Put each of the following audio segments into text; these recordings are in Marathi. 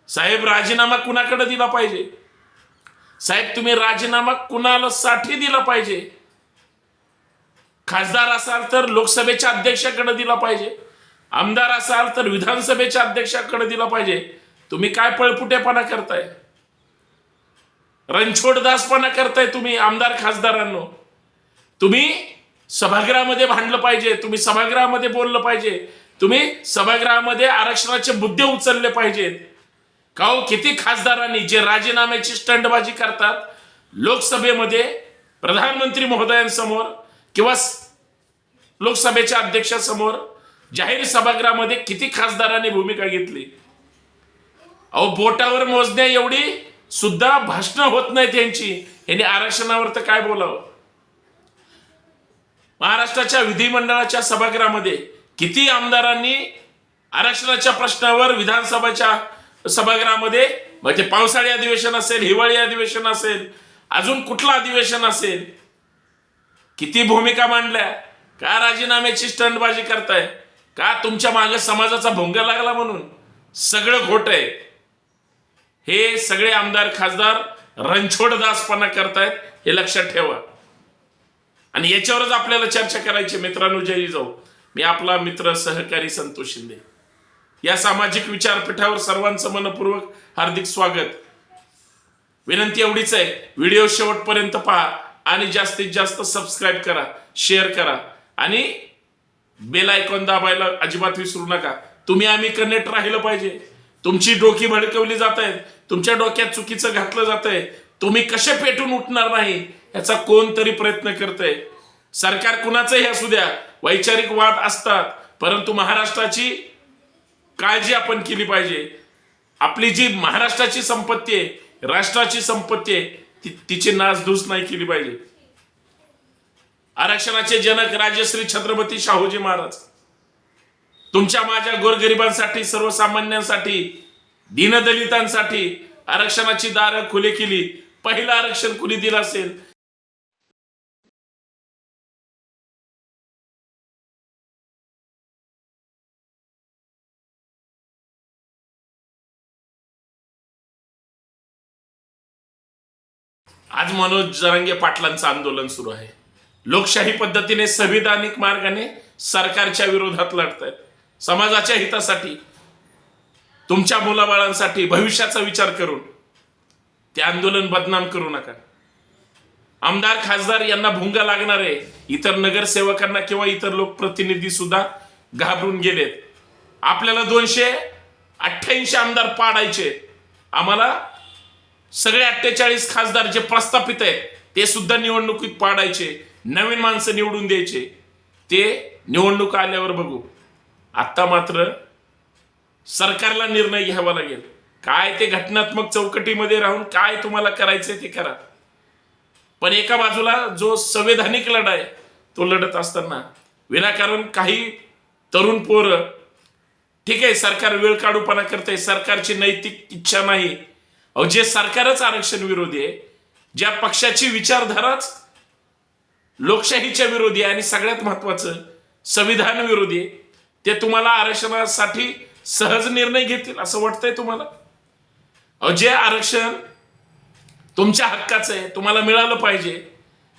साहेब राजीनामा कुणाकडे दिला पाहिजे? साहेब तुम्ही राजीनामा कुणाला साठी दिला पाहिजे? खासदार असाल तर लोकसभेच्या अध्यक्षाकडे दिला पाहिजे, आमदार असाल तर विधानसभेच्या अध्यक्षाकडे दिला पाहिजे. तुम्ही काय पळपुटेपणा करताय, रणछोडदासपणा करताय तुम्ही आमदार खासदारांनो. तुम्ही सभागृहामध्ये भांडलं पाहिजे, तुम्ही सभागृहामध्ये बोललं पाहिजे, तुम्ही सभागृहामध्ये आरक्षणाचे मुद्दे उचलले पाहिजेत. का हो, किती खासदारांनी जे राजीनाम्याची स्टंटबाजी करतात लोकसभेमध्ये प्रधानमंत्री महोदयांसमोर किंवा लोकसभेच्या अध्यक्षासमोर जाहीर सभागृहामध्ये किती खासदारांनी भूमिका घेतली. अहो बोटावर मोजण्या एवढी सुद्धा भाषणं होत नाही त्यांची. यांनी आरक्षणावर तर काय बोलावं. महाराष्ट्राच्या विधिमंडळाच्या सभागृहामध्ये किती आमदारांनी आरक्षणाच्या प्रश्नावर विधानसभेच्या सभागृहामध्ये, म्हणजे पावसाळी अधिवेशन असेल, हिवाळी अधिवेशन असेल, अजून कुठलं अधिवेशन असेल, किती भूमिका मांडल्या. का राजीनाम्याची स्टंटबाजी करताय? का तुमच्या मागे समाजाचा भोंगा लागला म्हणून? सगळं खोट आहे. हे सगळे आमदार खासदार रणछोडदासपणा करतायत, हे लक्षात ठेवा. आणि याच्यावरच आपल्याला चर्चा करायची. मित्रांनो, जय जाऊ. मी आपला मित्र सहकारी संतोष शिंदे. या सामाजिक विचारपीठावर सर्वांचं मनपूर्वक हार्दिक स्वागत. विनंती एवढीच आहे, व्हिडिओ शेवटपर्यंत पहा आणि जास्तीत जास्त सबस्क्राईब करा, शेअर करा आणि बेल आयकॉन दाबायला अजिबात विसरू नका. तुम्ही आम्ही कनेक्ट राहिलं पाहिजे. तुमची डोकी भडकवली जात आहेत, तुमच्या डोक्यात चुकीचं घातलं जात आहे. तुम्ही कसे पेटून उठणार नाही याचा कोणतरी प्रयत्न करतंय. सरकार कुणाचंही असू द्या, वैचारिक वाद असतात, परंतु महाराष्ट्राची काळजी आपण केली पाहिजे. आपली जी महाराष्ट्राची संपत्ती आहे, राष्ट्राची संपत्ती आहे, तिची नासधूस नाही केली पाहिजे. आरक्षणाचे जनक राजश्री छत्रपती शाहूजी महाराज तुमच्या माझ्या गोरगरिबांसाठी, सर्वसामान्यांसाठी, दीनदलितांसाठी आरक्षणाची दारं खुले केली. पहिलं आरक्षण कुणी दिलं असेल? आज मनोज जरांगे पाटलांचं आंदोलन सुरू आहे. लोकशाही पद्धतीने संविधानिक मार्गाने सरकारच्या विरोधात लढतायत. समाजाच्या हितासाठी, तुमच्या मुलाबाळांसाठी, भविष्याचा विचार करून ते आंदोलन बदनाम करू नका. आमदार खासदार यांना भुंगा लागणार आहे. इतर नगरसेवकांना किंवा इतर लोकप्रतिनिधी सुद्धा घाबरून गेलेत. आपल्याला 288 आमदार पाडायचे. आम्हाला सगळे 48 खासदार जे प्रस्थापित आहेत ते सुद्धा निवडणुकीत पाडायचे. नवीन माणसं निवडून द्यायचे. ते निवडणूक आल्यावर बघू. आता मात्र सरकारला निर्णय घ्यावा लागेल. काय ते घटनात्मक चौकटीमध्ये राहून काय तुम्हाला करायचंय ते करा. पण एका बाजूला जो संवैधानिक लढा आहे तो लढत असताना विनाकारण काही तरुण पोरं, ठीक आहे सरकार वेळ काढूपणा करते, सरकारची नैतिक इच्छा नाही. अहो जे सरकारच आरक्षण विरोधी आहे, ज्या पक्षाची विचारधाराच लोकशाहीच्या विरोधी आहे आणि सगळ्यात महत्वाचं संविधान विरोधी आहे, ते तुम्हाला आरक्षणासाठी सहज निर्णय घेतील असं वाटतंय तुम्हाला? अहो जे आरक्षण तुमच्या हक्काचं आहे, तुम्हाला मिळालं पाहिजे,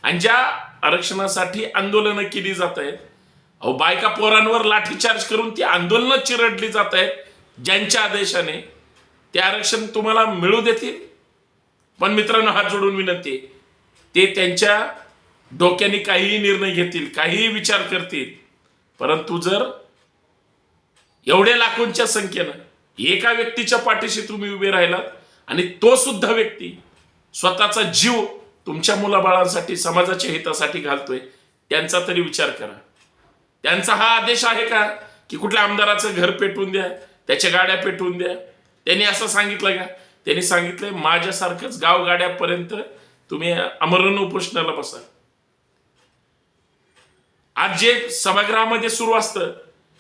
आणि ज्या आरक्षणासाठी आंदोलनं केली जात आहेत, अहो बायका पोरांवर लाठीचार्ज करून ती आंदोलनं चिरडली जात आहेत, ज्यांच्या आदेशाने ते आरक्षण तुम्हाला मिळू देतील. पण मित्रांनो, हात जोडून विनंती, ते त्यांच्या डोक्याने काहीही निर्णय घेतील, काहीही विचार करतील, परंतु जर एवढ्या लाखोंच्या संख्येनं एका व्यक्तीच्या पाठीशी तुम्ही उभे राहिलात आणि तो सुद्धा व्यक्ती स्वतःचा जीव तुमच्या मुलाबाळांसाठी, समाजाच्या हितासाठी घालतोय, त्यांचा तरी विचार करा. त्यांचा हा आदेश आहे का की कुठल्या आमदाराचं घर पेटवून द्या, त्याच्या गाड्या पेटवून द्या? त्यांनी असं सांगितलं का? त्यांनी सांगितलंय माझ्यासारखंच गावगाड्यापर्यंत तुम्ही आमरण उपोषणाला बसा. आज जे सभागृहामध्ये सुरू असतं,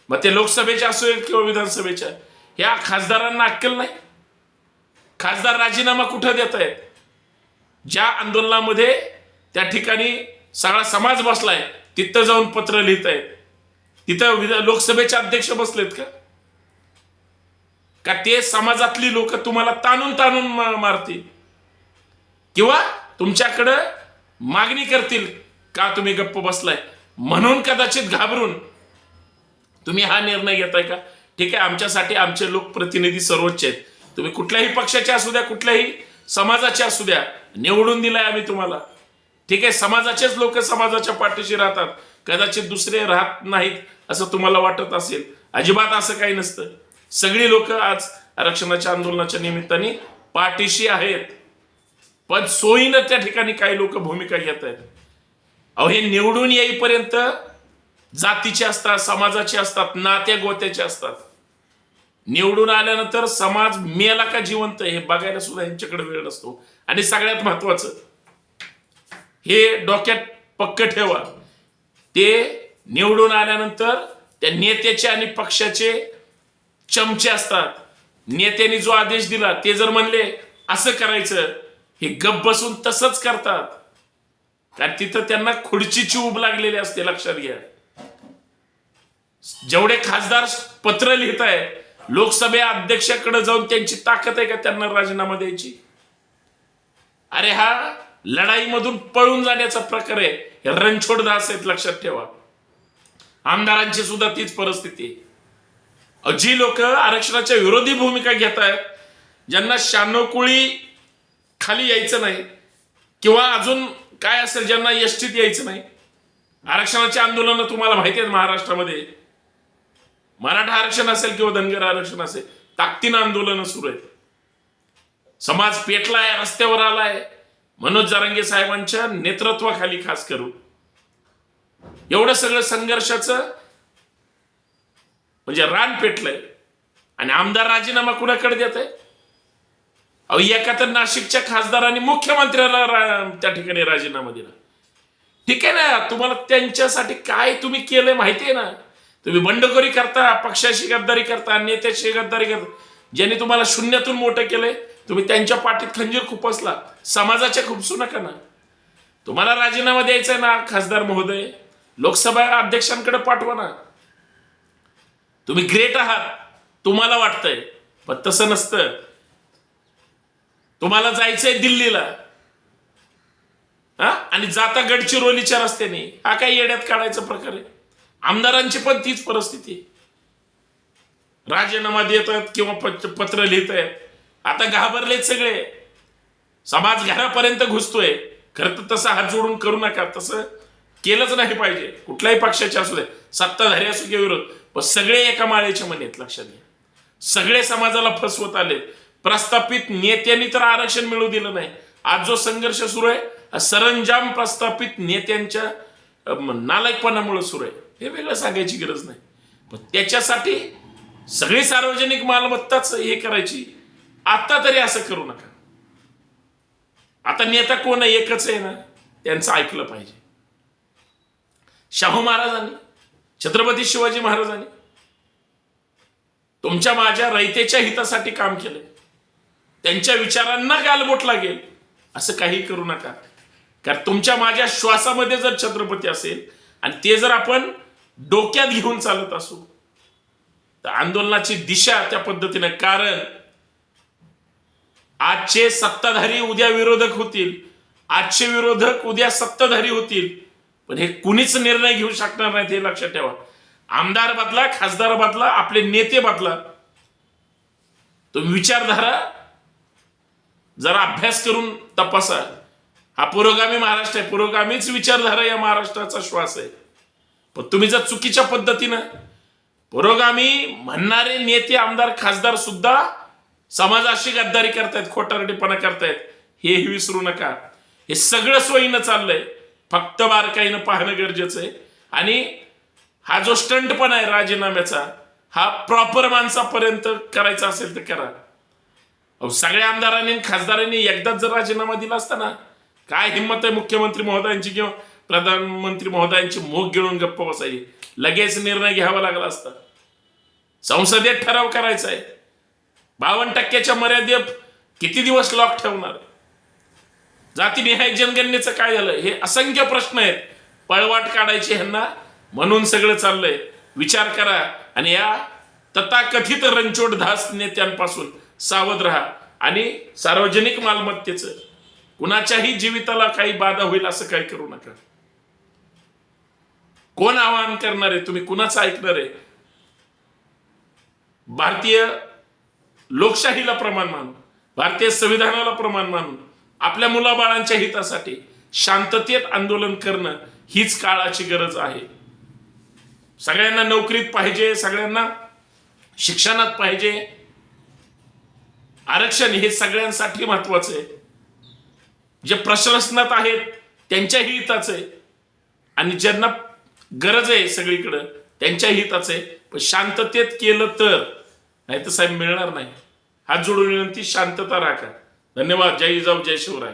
मग ते लोकसभेच्या असो किंवा विधानसभेच्या, ह्या खासदारांना अक्कल नाही. खासदार राजीनामा कुठं देत आहेत? ज्या आंदोलनामध्ये त्या ठिकाणी सगळा समाज बसलाय तिथं जाऊन पत्र लिहित आहेत. तिथं लोकसभेचे अध्यक्ष बसलेत का? का ते समाजातली लोक तुम्हाला ताणून ताणून मारतील किंवा तुमच्याकडं मागणी करतील का तुम्ही गप्प बसलाय म्हणून कदाचित घाबरून तुम्ही हा निर्णय घेताय का? ठीक आहे, आमच्यासाठी आमचे लोकप्रतिनिधी सर्वोच्च आहेत. तुम्ही कुठल्याही पक्षाचे असू द्या, कुठल्याही समाजाचे असू द्या, निवडून दिलाय आम्ही तुम्हाला. ठीक आहे, समाजाचेच लोक समाजाच्या पाठीशी राहतात, कदाचित दुसरे राहत नाहीत असं तुम्हाला वाटत असेल. अजिबात असं काही नसतं. सगळी लोक आज आरक्षणाच्या आंदोलनाच्या निमित्ताने पाठीशी आहेत, पण सोयीनं त्या ठिकाणी काही लोक भूमिका घेत आहेत. अहो, हे निवडून येईपर्यंत जातीचे असतात, समाजाचे असतात, नात्या गोत्याचे असतात. निवडून आल्यानंतर समाज मेला का जिवंत हे बघायला सुद्धा यांच्याकडे वेळ नसतो. आणि सगळ्यात महत्वाचं हे डोक्यात पक्क ठेवा, ते निवडून आल्यानंतर त्या नेत्याचे आणि पक्षाचे चमचे असतात. नेत्यांनी जो आदेश दिला ते जर म्हणले असं करायचं, हे गप बसून तसंच करतात, कारण तिथं त्यांना खुर्चीची उब लागलेली असते. लक्षात घ्या, जेवढे खासदार पत्र लिहित आहेत, लोकसभे अध्यक्षाकडे जाऊन त्यांची ताकद आहे का त्यांना राजीनामा द्यायची? अरे हा लढाईमधून पळून जाण्याचा प्रकार आहे. हे रणछोड दास आहेत, लक्षात ठेवा. आमदारांची सुद्धा तीच परिस्थिती आहे. जी लोक आरक्षणाच्या विरोधी भूमिका घेत आहेत, ज्यांना शानोकुळी खाली यायचं नाही किंवा अजून काय असेल, ज्यांना यष्टीत यायचं नाही. आरक्षणाचे आंदोलन तुम्हाला माहिती आहेत, महाराष्ट्रामध्ये मराठा आरक्षण असेल किंवा धनगर आरक्षण असेल, ताकदीनं आंदोलन सुरू आहेत. समाज पेटलाय, रस्त्यावर आलाय. मनोज जरांगे साहेबांच्या नेतृत्वाखाली खास करून एवढं सगळं संघर्षाचं म्हणजे रान पेटलंय. आणि आमदार राजीनामा कुणाकडे देत आहे? अहो, एका तर नाशिकच्या खासदारांनी मुख्यमंत्र्याला त्या ठिकाणी राजीनामा दिला. ठीक आहे ना, तुम्हाला त्यांच्यासाठी काय तुम्ही केलंय माहिती आहे ना. तुम्ही बंडखोरी करता, पक्षाशी गद्दारी करता, नेत्याशी गद्दारी करता. ज्यांनी तुम्हाला शून्यातून मोठं केलंय, तुम्ही त्यांच्या पाठीत खंजीर खुपसला. समाजाच्या खुपसू नका ना. तुम्हाला राजीनामा द्यायचा ना खासदार महोदय, लोकसभा अध्यक्षांकडे पाठवा ना. तुम्ही ग्रेट आहात तुम्हाला वाटतंय, पण तसं नसतं. तुम्हाला जायचंय दिल्लीला आणि जाता गडचिरोलीच्या रस्त्याने. हा काही येड्यात काढायचा प्रकार आहे? आमदारांची पण तीच परिस्थिती. राजीनामा देत आहेत किंवा पत्र लिहित आहेत. आता घाबरलेत सगळे. समाज घरापर्यंत घुसतोय. खरं तर तसं हात जोडून करू नका, तसं केलंच नाही पाहिजे. कुठल्याही पक्षाचे असू दे, सत्ताधारी असू किंवा विरोध, पण सगळे एका माळेच्या मनी आहेत. लक्षात घ्या, सगळे समाजाला फसवत आले. प्रस्थापित नेत्यांनी तर आरक्षण मिळू दिलं नाही. आज जो संघर्ष सुरू आहे, सरंजाम प्रस्थापित नेत्यांच्या नालायकपणामुळे सुरू आहे. हे वेगळं सांगायची गरज नाही, पण त्याच्यासाठी सगळी सार्वजनिक मालमत्ताच हे करायची. आता तरी असं करू नका. आता नेता कोण आहे? एकच आहे ना, त्यांचं ऐकलं पाहिजे. शाहू महाराजांनी, छत्रपती शिवाजी महाराजांनी तुमच्या माझ्या रयतेच्या हितासाठी काम केलं. त्यांच्या विचारांना गालबोट लागेल असं काही करू नका. कारण तुमच्या माझ्या श्वासामध्ये जर छत्रपती असेल आणि ते जर आपण डोक्यात घेऊन चालत असू, तर आंदोलनाची दिशा त्या पद्धतीने, कारण आजचे सत्ताधारी उद्या विरोधक होतील, आजचे विरोधक उद्या सत्ताधारी होतील, पण हे कुणीच निर्णय घेऊ शकणार नाहीत. हे लक्षात ठेवा. आमदार बदला, खासदार बदला, आपले नेते बदला, तुम्ही विचारधारा जरा अभ्यास करून तपासा. हा पुरोगामी महाराष्ट्र आहे, पुरोगामीच विचारधारा या महाराष्ट्राचा श्वास आहे. पण तुम्ही जर चुकीच्या पद्धतीनं पुरोगामी म्हणणारे नेते, आमदार, खासदार सुद्धा समाजाशी गद्दारी करतायत, खोटारडेपणा करतायत, हे विसरू नका. हे सगळं सोयीनं चाललंय, फक्त बारकाईनं पाहणं गरजेचं आहे. आणि हा जो स्टंटपणा आहे राजीनाम्याचा, हा प्रॉपर माणसापर्यंत करायचा असेल तर करा. सगळ्या आमदारांनी खासदारांनी एकदाच जर राजीनामा दिला असता ना, काय हिंमत आहे मुख्यमंत्री महोदयांची किंवा प्रधानमंत्री महोदयांची मुख गिळून गप्प बसायची. लगेच निर्णय घ्यावा लागला असता. संसदेत ठराव करायचा आहे. 52% मर्यादेत किती दिवस लॉक ठेवणार? जातीनिहाय जनगणनेचं काय झालं? हे असंख्य प्रश्न आहेत. पळवाट काढायची ह्यांना, म्हणून सगळं चाललंय. विचार करा आणि या तथाकथित रणछोड दास नेत्यांपासून सावध राहा आणि सार्वजनिक मालमत्तेचं कुणाच्याही जीविताला काही बाधा होईल असं काही करू नका. कोण आवाहन करणार आहे? तुम्ही कुणाचं ऐकणार आहे? भारतीय लोकशाहीला प्रमाण मानून, भारतीय संविधानाला प्रमाण मानून आपल्या मुलाबाळांच्या हितासाठी शांततेत आंदोलन करणं हीच काळाची गरज आहे. सगळ्यांना नोकरीत पाहिजे, सगळ्यांना शिक्षणात पाहिजे. आरक्षण हे सगळ्यांसाठी महत्वाचं आहे. जे प्रशासनात आहेत त्यांच्याही हिताचं आहे आणि ज्यांना गरज आहे सगळीकडं त्यांच्याही हिताचं आहे. पण शांततेत केलं तर, नाही तर साहेब मिळणार नाही. हात जोडून विनंती, शांतता राखा. धन्यवाद. जय जिजाऊ, जय शिवराय.